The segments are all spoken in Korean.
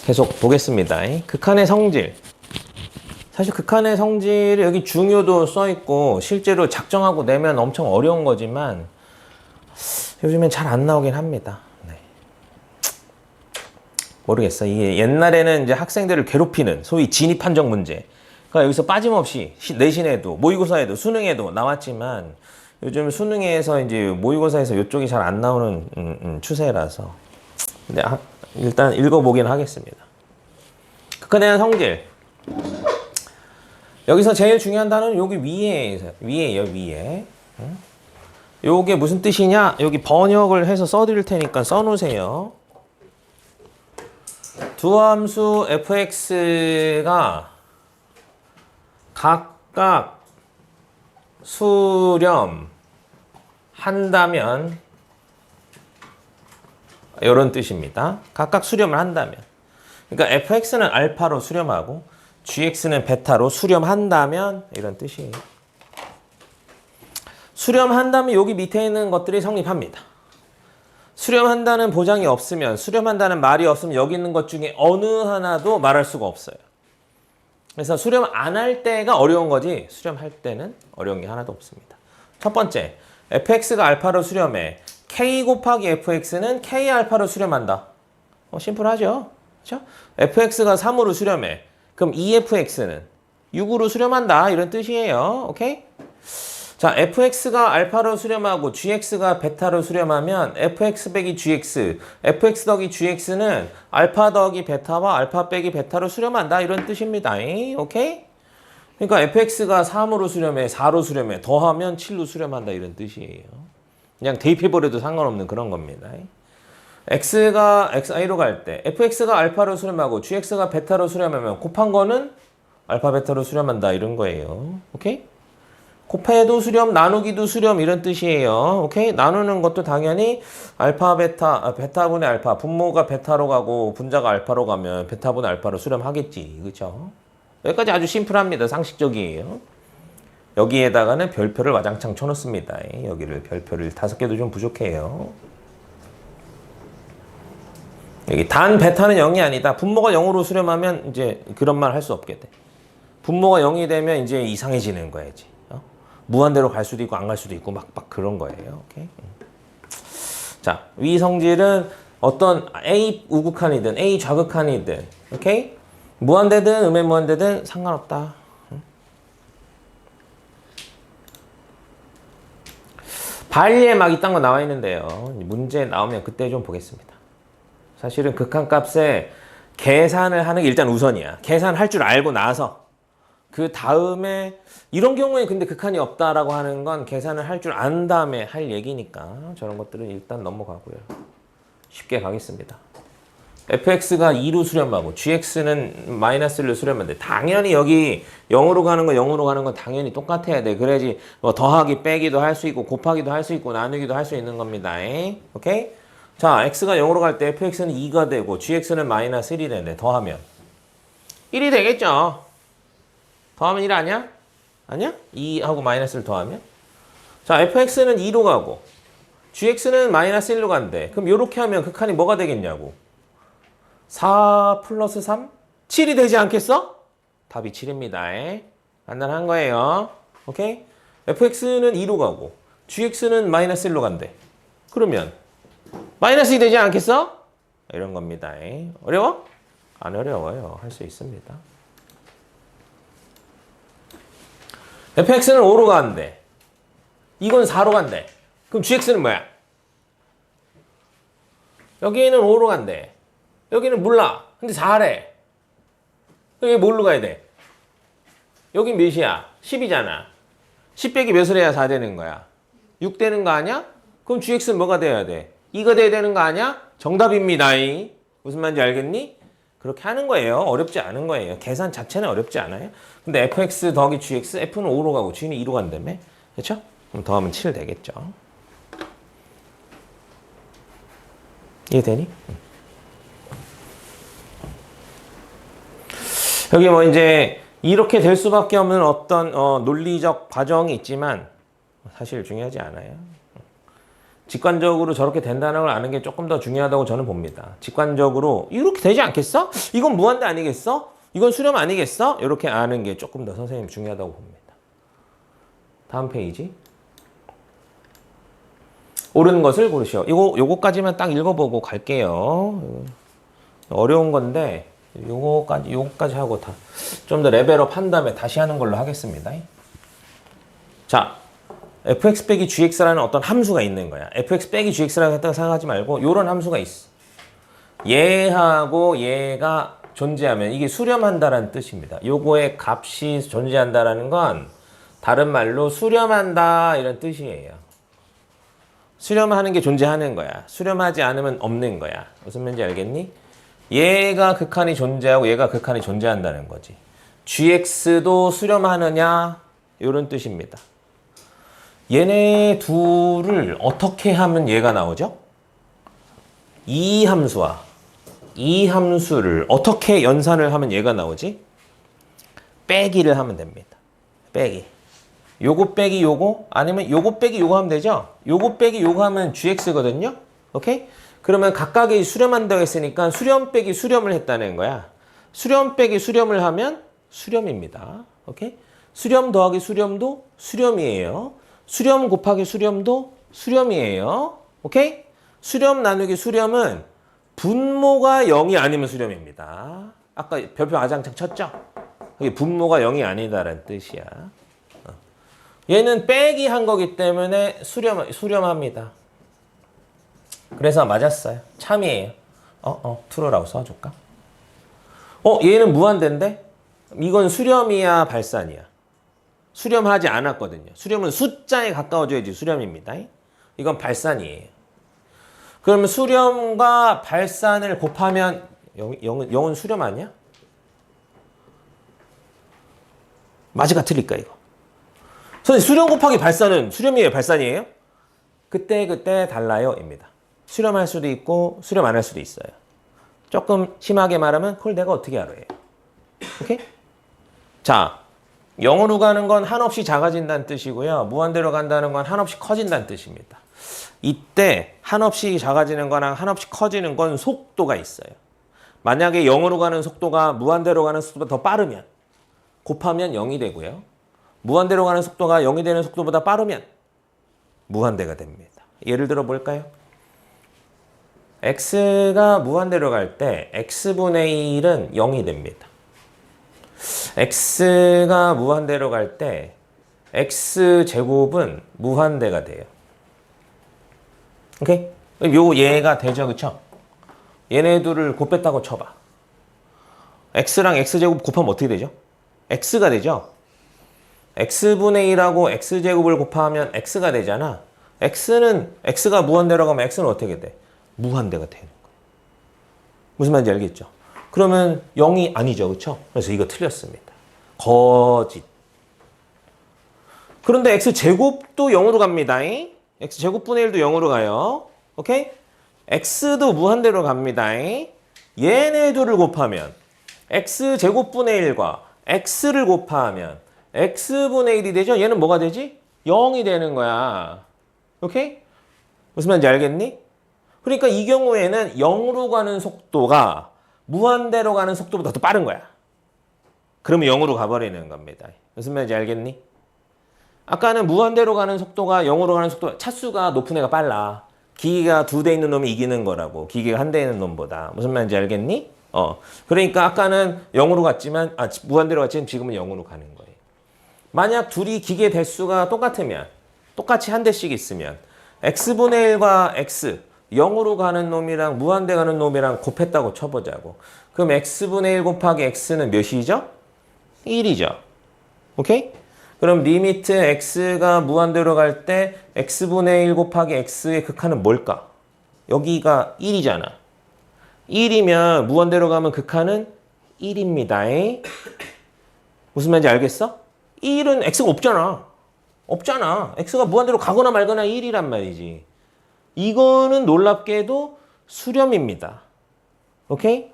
계속 보겠습니다. 극한의 성질. 사실 극한의 성질이 여기 중요도 써있고 실제로 작정하고 내면 엄청 어려운 거지만 요즘엔 잘 안 나오긴 합니다. 네. 모르겠어. 이게 옛날에는 이제 학생들을 괴롭히는 소위 진입 판정 문제. 그러니까 여기서 빠짐없이 내신에도 모의고사에도 수능에도 나왔지만 요즘 수능에서 이제 모의고사에서 이쪽이 잘 안 나오는 추세라서 근데 일단 읽어보긴 하겠습니다. 극한에 대한 성질. 여기서 제일 중요한 단어는 여기 위에요, 위에. 요게 무슨 뜻이냐? 여기 번역을 해서 써드릴 테니까 써놓으세요. 두 함수 fx가 각각 수렴한다면 이런 뜻입니다. 각각 수렴을 한다면. 그러니까 fx는 알파로 수렴하고 gx는 베타로 수렴한다면 이런 뜻이에요. 수렴한다면 여기 밑에 있는 것들이 성립합니다. 수렴한다는 보장이 없으면, 수렴한다는 말이 없으면 여기 있는 것 중에 어느 하나도 말할 수가 없어요. 그래서 수렴 안 할 때가 어려운 거지 수렴할 때는 어려운 게 하나도 없습니다. 첫 번째, fx가 알파로 수렴해. k 곱하기 fx는 k 알파로 수렴한다. 심플하죠? 그렇죠? fx가 3으로 수렴해. 그럼 2fx는 6으로 수렴한다. 이런 뜻이에요. 오케이? 자, fx가 알파로 수렴하고 gx가 베타로 수렴하면 fx 빼기 gx, fx 더하기 gx는 알파 더하기 베타와 알파 빼기 베타로 수렴한다. 이런 뜻입니다. 오케이? 그러니까 fx가 3으로 수렴해, 4로 수렴해, 더하면 7로 수렴한다. 이런 뜻이에요. 그냥 대입해버려도 상관없는 그런 겁니다. x가 xi로 갈 때 fx가 알파로 수렴하고 gx가 베타로 수렴하면 곱한 거는 알파 베타로 수렴한다. 이런 거예요. 오케이? 곱해도 수렴, 나누기도 수렴 이런 뜻이에요. 오케이? 나누는 것도 당연히 알파 베타, 베타분의 알파, 분모가 베타로 가고 분자가 알파로 가면 베타분의 알파로 수렴하겠지. 그렇죠? 여기까지 아주 심플합니다. 상식적이에요. 여기에다가는 별표를 와장창 쳐놓습니다. 여기를 별표를 5개도 좀 부족해요. 여기 단 베타는 0이 아니다. 분모가 0으로 수렴하면 이제 그런 말 할 수 없게 돼. 분모가 0이 되면 이제 이상해지는 거야지. 무한대로 갈 수도 있고 안 갈 수도 있고 막 그런 거예요. 오케이? 자, 위 성질은 어떤 A 우극한이든 A 좌극한이든 오케이? 무한대든 음의 무한대든 상관없다. 발리에 막 이딴 거 나와 있는데요. 문제 나오면 그때 좀 보겠습니다. 사실은 극한값에 계산을 하는 게 일단 우선이야. 계산할 줄 알고 나서 그 다음에 이런 경우에 근데 극한이 없다라고 하는 건 계산을 할 줄 안 다음에 할 얘기니까 저런 것들은 일단 넘어가고요. 쉽게 가겠습니다. fx가 2로 수렴하고 gx는 마이너스 1로 수렴하는데 당연히 여기 0으로 가는 거 0으로 가는 건 당연히 똑같아야 돼. 그래야지 뭐 더하기 빼기도 할 수 있고 곱하기도 할 수 있고 나누기도 할 수 있는 겁니다. 오케이? 자, x가 0으로 갈 때 fx는 2가 되고 gx는 마이너스 1이 되는데 더하면 1이 되겠죠? 더하면 1 아니야? 아니야? 2하고 마이너스를 더하면? 자, fx는 2로 가고 gx는 마이너스 1로 간대. 그럼 이렇게 하면 극한이 뭐가 되겠냐고. 4 플러스 3? 7이 되지 않겠어? 답이 7입니다. 간단한 거예요. 오케이? fx는 2로 가고 gx는 마이너스 1로 간대. 그러면 마이너스 2 되지 않겠어? 이런 겁니다. 어려워? 안 어려워요. 할 수 있습니다. fx는 5로 가는데 이건 4로 간대. 그럼 gx는 뭐야? 여기는 5로 간대. 여기는 몰라. 근데 4래. 여기 뭘로 가야 돼? 여긴 몇이야? 10이잖아. 10 빼기 몇을 해야 4 되는 거야? 6 되는 거 아니야? 그럼 gx는 뭐가 돼야 돼? 2가 돼야 되는 거 아니야? 정답입니다. 무슨 말인지 알겠니? 그렇게 하는 거예요. 어렵지 않은 거예요. 계산 자체는 어렵지 않아요. 근데 fx 더하기 gx, f는 5로 가고 g는 2로 간다며? 그렇죠? 그럼 더하면 7 되겠죠. 이해되니? 여기 뭐 이제 이렇게 될 수밖에 없는 어떤 논리적 과정이 있지만 사실 중요하지 않아요. 직관적으로 저렇게 된다는 걸 아는 게 조금 더 중요하다고 저는 봅니다. 직관적으로 이렇게 되지 않겠어? 이건 무한대 아니겠어? 이건 수렴 아니겠어? 이렇게 아는 게 조금 더 선생님 중요하다고 봅니다. 다음 페이지. 옳은 것을 고르시오. 요거까지만 딱 읽어보고 갈게요. 어려운 건데 요거까지 하고 다 좀 더 레벨업 한 다음에 다시 하는 걸로 하겠습니다. 자, fx 빼기 gx라는 어떤 함수가 있는 거야. fx 빼기 gx라고 생각하지 말고 요런 함수가 있어. 얘하고 얘가 존재하면 이게 수렴한다라는 뜻입니다. 요거의 값이 존재한다라는 건 다른 말로 수렴한다 이런 뜻이에요. 수렴하는 게 존재하는 거야. 수렴하지 않으면 없는 거야. 무슨 말인지 알겠니? 얘가 극한이 존재하고 얘가 극한이 존재한다는 거지. gx도 수렴하느냐 이런 뜻입니다. 얘네 둘을 어떻게 하면 얘가 나오죠? 이 함수와 이 함수를 어떻게 연산을 하면 얘가 나오지? 빼기를 하면 됩니다. 빼기. 요거 빼기 요거 아니면 요거 빼기 요거 하면 되죠? 요거 빼기 요거 하면 gx거든요. 오케이? 그러면 각각이 수렴한다고 했으니까 수렴 빼기 수렴을 했다는 거야. 수렴 빼기 수렴을 하면 수렴입니다. 오케이? 수렴 더하기 수렴도 수렴이에요. 수렴 곱하기 수렴도 수렴이에요. 오케이? 수렴 나누기 수렴은 분모가 0이 아니면 수렴입니다. 아까 별표 아장창 쳤죠? 그게 분모가 0이 아니다라는 뜻이야. 얘는 빼기 한 거기 때문에 수렴합니다. 그래서 맞았어요. 참이에요. true라고 써줄까? 얘는 무한대인데? 이건 수렴이야, 발산이야? 수렴하지 않았거든요. 수렴은 숫자에 가까워져야지 수렴입니다. 이건 발산이에요. 그러면 수렴과 발산을 곱하면 0은 수렴 아니야? 맞을까 틀릴까 이거? 선생님 수렴 곱하기 발산은 수렴이에요, 발산이에요? 그때 달라요 입니다. 수렴할 수도 있고 수렴 안 할 수도 있어요. 조금 심하게 말하면 그걸 내가 어떻게 알아요? 오케이? 자, 0으로 가는 건 한없이 작아진다는 뜻이고요. 무한대로 간다는 건 한없이 커진다는 뜻입니다. 이때 한없이 작아지는 거랑 한없이 커지는 건 속도가 있어요. 만약에 0으로 가는 속도가 무한대로 가는 속도보다 더 빠르면 곱하면 0이 되고요. 무한대로 가는 속도가 0이 되는 속도보다 빠르면 무한대가 됩니다. 예를 들어 볼까요? x가 무한대로 갈 때 x분의 1은 0이 됩니다. x가 무한대로 갈 때 x제곱은 무한대가 돼요. 오케이? 얘가 되죠, 그쵸? 얘네 둘을 곱했다고 쳐봐. x랑 x제곱 곱하면 어떻게 되죠? x가 되죠? x분의 1하고 x제곱을 곱하면 x가 되잖아. x가 무한대로 가면 x는 어떻게 돼? 무한대가 되는 거예요. 무슨 말인지 알겠죠? 그러면 0이 아니죠, 그쵸? 그래서 이거 틀렸습니다. 거짓. 그런데 x제곱도 0으로 갑니다. x제곱분의 1도 0으로 가요. 오케이? x도 무한대로 갑니다. 얘네 둘을 곱하면 x제곱분의 1과 x를 곱하면 x분의 1이 되죠? 얘는 뭐가 되지? 0이 되는 거야. 오케이? 무슨 말인지 알겠니? 그러니까 이 경우에는 0으로 가는 속도가 무한대로 가는 속도보다 더 빠른 거야. 그러면 0으로 가버리는 겁니다. 무슨 말인지 알겠니? 아까는 무한대로 가는 속도가 0으로 가는 속도, 차수가 높은 애가 빨라. 기계가 2대 있는 놈이 이기는 거라고. 기계가 1대 있는 놈보다. 무슨 말인지 알겠니? 그러니까 아까는 0으로 갔지만, 무한대로 갔지만 지금은 0으로 가는 거예요. 만약 둘이 기계 대수가 똑같으면, 똑같이 한 대씩 있으면, x분의 1과 x, 0으로 가는 놈이랑 무한대 가는 놈이랑 곱했다고 쳐보자고. 그럼 x분의 1 곱하기 x는 몇이죠? 1이죠. 오케이? 그럼 리미트 x가 무한대로 갈 때 x분의 1 곱하기 x의 극한은 뭘까? 여기가 1이잖아. 1이면 무한대로 가면 극한은 1입니다. 무슨 말인지 알겠어? 1은 x가 없잖아. x가 무한대로 가거나 말거나 1이란 말이지. 이거는 놀랍게도 수렴입니다. 오케이?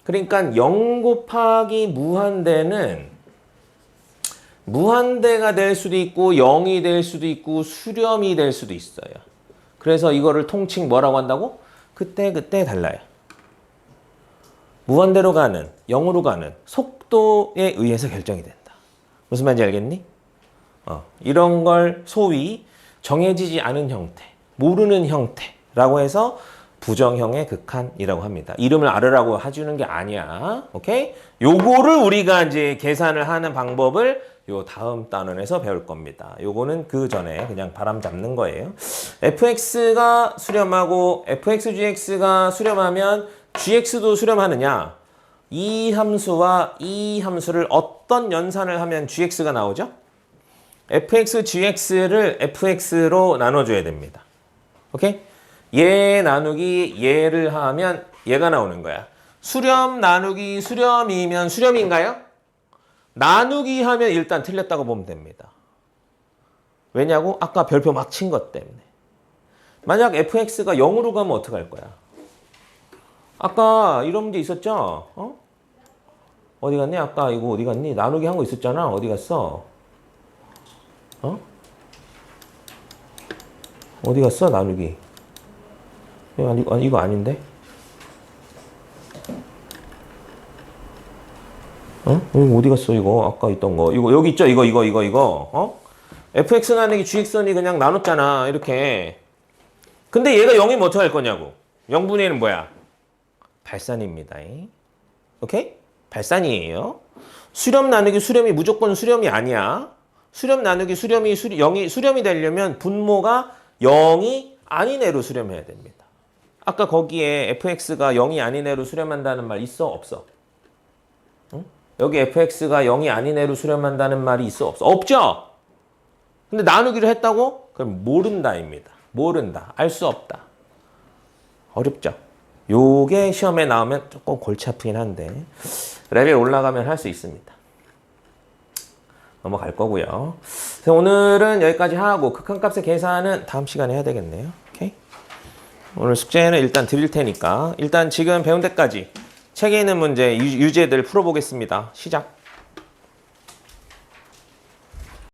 그러니까 0 곱하기 무한대는 무한대가 될 수도 있고 0이 될 수도 있고 수렴이 될 수도 있어요. 그래서 이거를 통칭 뭐라고 한다고? 그때 달라요. 무한대로 가는, 0으로 가는 속도에 의해서 결정이 된다. 무슨 말인지 알겠니? 이런 걸 소위 정해지지 않은 형태, 모르는 형태라고 해서 부정형의 극한이라고 합니다. 이름을 알으라고 해주는 게 아니야. 오케이? 요거를 우리가 이제 계산을 하는 방법을 요 다음 단원에서 배울 겁니다. 요거는 그 전에 그냥 바람 잡는 거예요. fx가 수렴하고 fx, gx가 수렴하면 gx도 수렴하느냐? 이 함수와 이 함수를 어떤 연산을 하면 gx가 나오죠? fx, gx를 fx로 나눠줘야 됩니다. 오케이? 얘 나누기 얘를 하면 얘가 나오는 거야. 수렴 나누기 수렴이면 수렴인가요? 나누기 하면 일단 틀렸다고 보면 됩니다. 왜냐고? 아까 별표 막 친 것 때문에. 만약 fx가 0으로 가면 어떡할 거야? 아까 이런 문제 있었죠? 어디 갔니? 아까 이거 어디 갔니? 나누기 한 거 있었잖아. 어디 갔어? 어디 갔어? 나누기. 이거 아닌데? 이거 어디 갔어? 이거 아까 있던 거. 이거 여기 있죠? 이거. fx 나누기 gx는 그냥 나눴잖아. 이렇게. 근데 얘가 0이면 어떡할 거냐고. 0분의 1은 뭐야? 발산입니다. 오케이? 발산이에요. 수렴 나누기 수렴이 무조건 수렴이 아니야. 수렴 나누기 수렴이 0이 수렴이 되려면 분모가 0이 아닌 애로 수렴해야 됩니다. 아까 거기에 fx가 0이 아닌 애로 수렴한다는 말 있어? 없어? 응? 여기 fx가 0이 아닌 애로 수렴한다는 말이 있어? 없어? 없죠? 근데 나누기를 했다고? 그럼 모른다입니다. 모른다. 알 수 없다. 어렵죠? 요게 시험에 나오면 조금 골치 아프긴 한데 레벨 올라가면 할 수 있습니다. 넘어갈 거고요. 그래서 오늘은 여기까지 하고 극한값의 계산은 다음 시간에 해야 되겠네요. 오케이? 오늘 숙제는 일단 드릴 테니까 일단 지금 배운 데까지 책에 있는 문제 유제들 풀어보겠습니다. 시작.